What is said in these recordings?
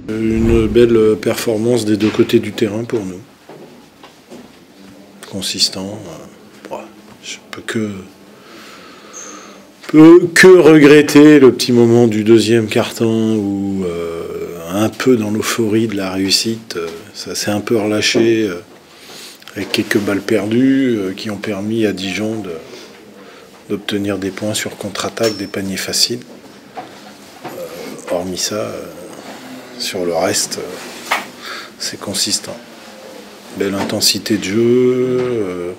Une belle performance des deux côtés du terrain pour nous. Consistant. Je peux que regretter le petit moment du deuxième quart-temps où un peu dans l'euphorie de la réussite, ça s'est un peu relâché avec quelques balles perdues qui ont permis à Dijon d'obtenir des points sur contre-attaque, des paniers faciles. Hormis ça, sur le reste, c'est consistant. Belle intensité de jeu,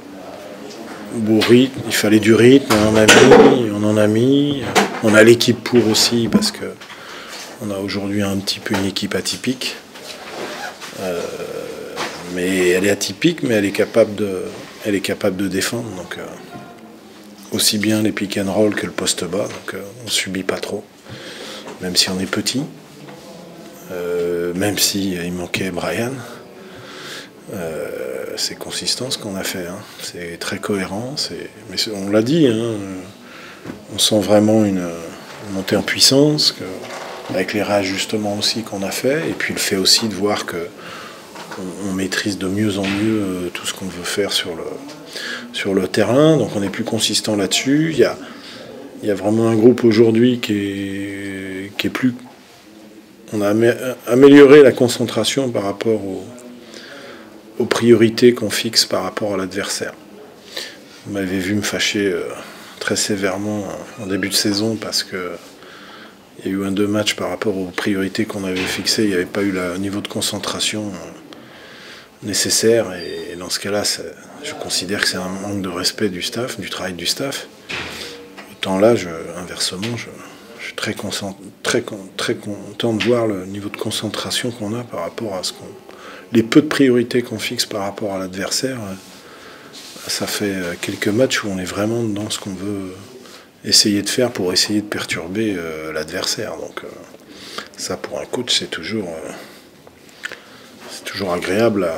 beau rythme, il fallait du rythme, on en a mis. On a l'équipe pour aussi, parce que on a aujourd'hui un petit peu une équipe atypique. Mais elle est atypique, mais elle est capable de défendre. Donc, aussi bien les pick and roll que le poste bas, donc on subit pas trop. Même si on est petit, même si il manquait Brian, c'est consistant ce qu'on a fait. Hein. C'est très cohérent. Mais on l'a dit, hein, on sent vraiment une montée en puissance, avec les réajustements aussi qu'on a fait, et puis le fait aussi de voir que on maîtrise de mieux en mieux tout ce qu'on veut faire sur le terrain. Donc on est plus consistant là-dessus. Il y a vraiment un groupe aujourd'hui qui est plus... On a amélioré la concentration par rapport aux priorités qu'on fixe par rapport à l'adversaire. Vous m'avez vu me fâcher très sévèrement en début de saison parce que il y a eu un 2 matchs par rapport aux priorités qu'on avait fixées. Il n'y avait pas eu le niveau de concentration nécessaire. Et dans ce cas-là, je considère que c'est un manque de respect du staff, du travail du staff. Autant là, inversement, je suis très content de voir le niveau de concentration qu'on a par rapport à les peu de priorités qu'on fixe par rapport à l'adversaire. Ça fait quelques matchs où on est vraiment dans ce qu'on veut essayer de faire pour essayer de perturber l'adversaire. Donc ça, pour un coach, c'est toujours agréable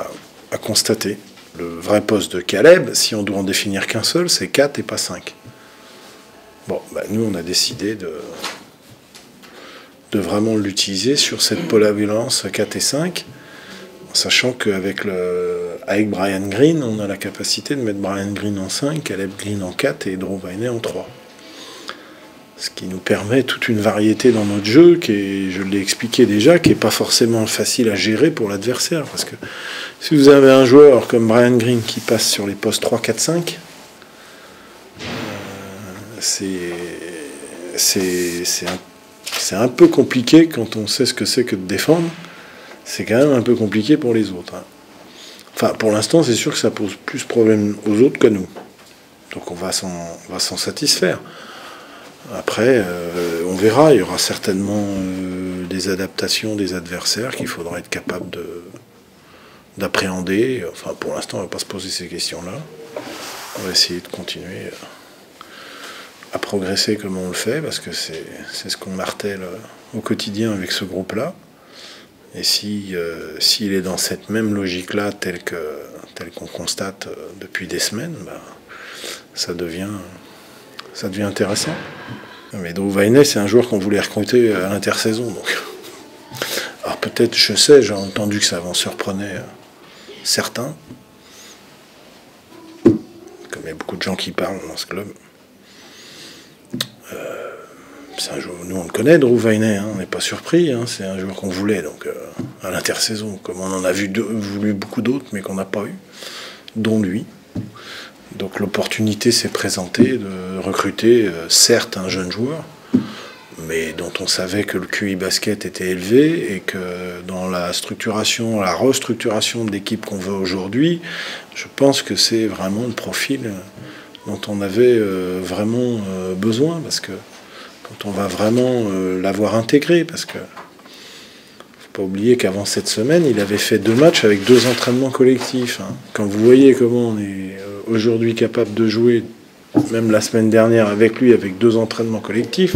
à constater. Le vrai poste de Caleb, si on doit en définir qu'un seul, c'est 4 et pas 5. Bon, nous, on a décidé de vraiment l'utiliser sur cette polyvalence 4 et 5, sachant qu'avec Brian Green, on a la capacité de mettre Brian Green en 5, Caleb Green en 4 et Drew Wyney en 3. Ce qui nous permet toute une variété dans notre jeu, qui est, je l'ai expliqué déjà, qui n'est pas forcément facile à gérer pour l'adversaire. Parce que si vous avez un joueur comme Brian Green qui passe sur les postes 3, 4, 5, c'est un peu compliqué quand on sait ce que c'est que de défendre. C'est quand même un peu compliqué pour les autres. Hein. Enfin, pour l'instant, c'est sûr que ça pose plus de problèmes aux autres qu'à nous. Donc on va s'en satisfaire. Après, on verra. Il y aura certainement des adaptations des adversaires qu'il faudra être capable d'appréhender. Enfin, pour l'instant, on ne va pas se poser ces questions-là. On va essayer de continuer à progresser comme on le fait, parce que c'est ce qu'on martèle au quotidien avec ce groupe-là. Et s'il est dans cette même logique-là, telle qu'on constate depuis des semaines, ça devient intéressant. Mais Drew Wyney, c'est un joueur qu'on voulait recruter à l'intersaison. Donc. Alors peut-être, j'ai entendu que ça en surprenait certains. Comme il y a beaucoup de gens qui parlent dans ce club. C'est un joueur, nous on le connaît, Drew Wyney, hein, on n'est pas surpris, hein, c'est un joueur qu'on voulait donc à l'intersaison, comme on en a voulu beaucoup d'autres, mais qu'on n'a pas eu, dont lui. Donc l'opportunité s'est présentée de recruter, certes, un jeune joueur, mais dont on savait que le QI basket était élevé et que dans la restructuration de l'équipe qu'on veut aujourd'hui, je pense que c'est vraiment le profil dont on avait vraiment besoin, parce que quand on va vraiment l'avoir intégré, parce que faut pas oublier qu'avant cette semaine, il avait fait 2 matchs avec 2 entraînements collectifs. Hein. Quand vous voyez comment on est aujourd'hui capable de jouer, même la semaine dernière avec lui, avec 2 entraînements collectifs,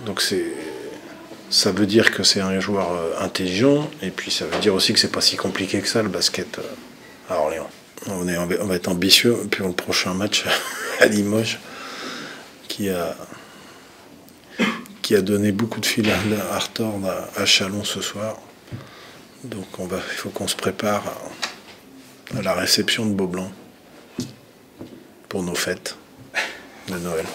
donc ça veut dire que c'est un joueur intelligent, et puis ça veut dire aussi que c'est pas si compliqué que ça le basket à Orléans. On va être ambitieux pour le prochain match à Limoges, qui qui a donné beaucoup de fil à retordre à Châlons ce soir. Donc il faut qu'on se prépare à la réception de Beaublanc pour nos fêtes de Noël.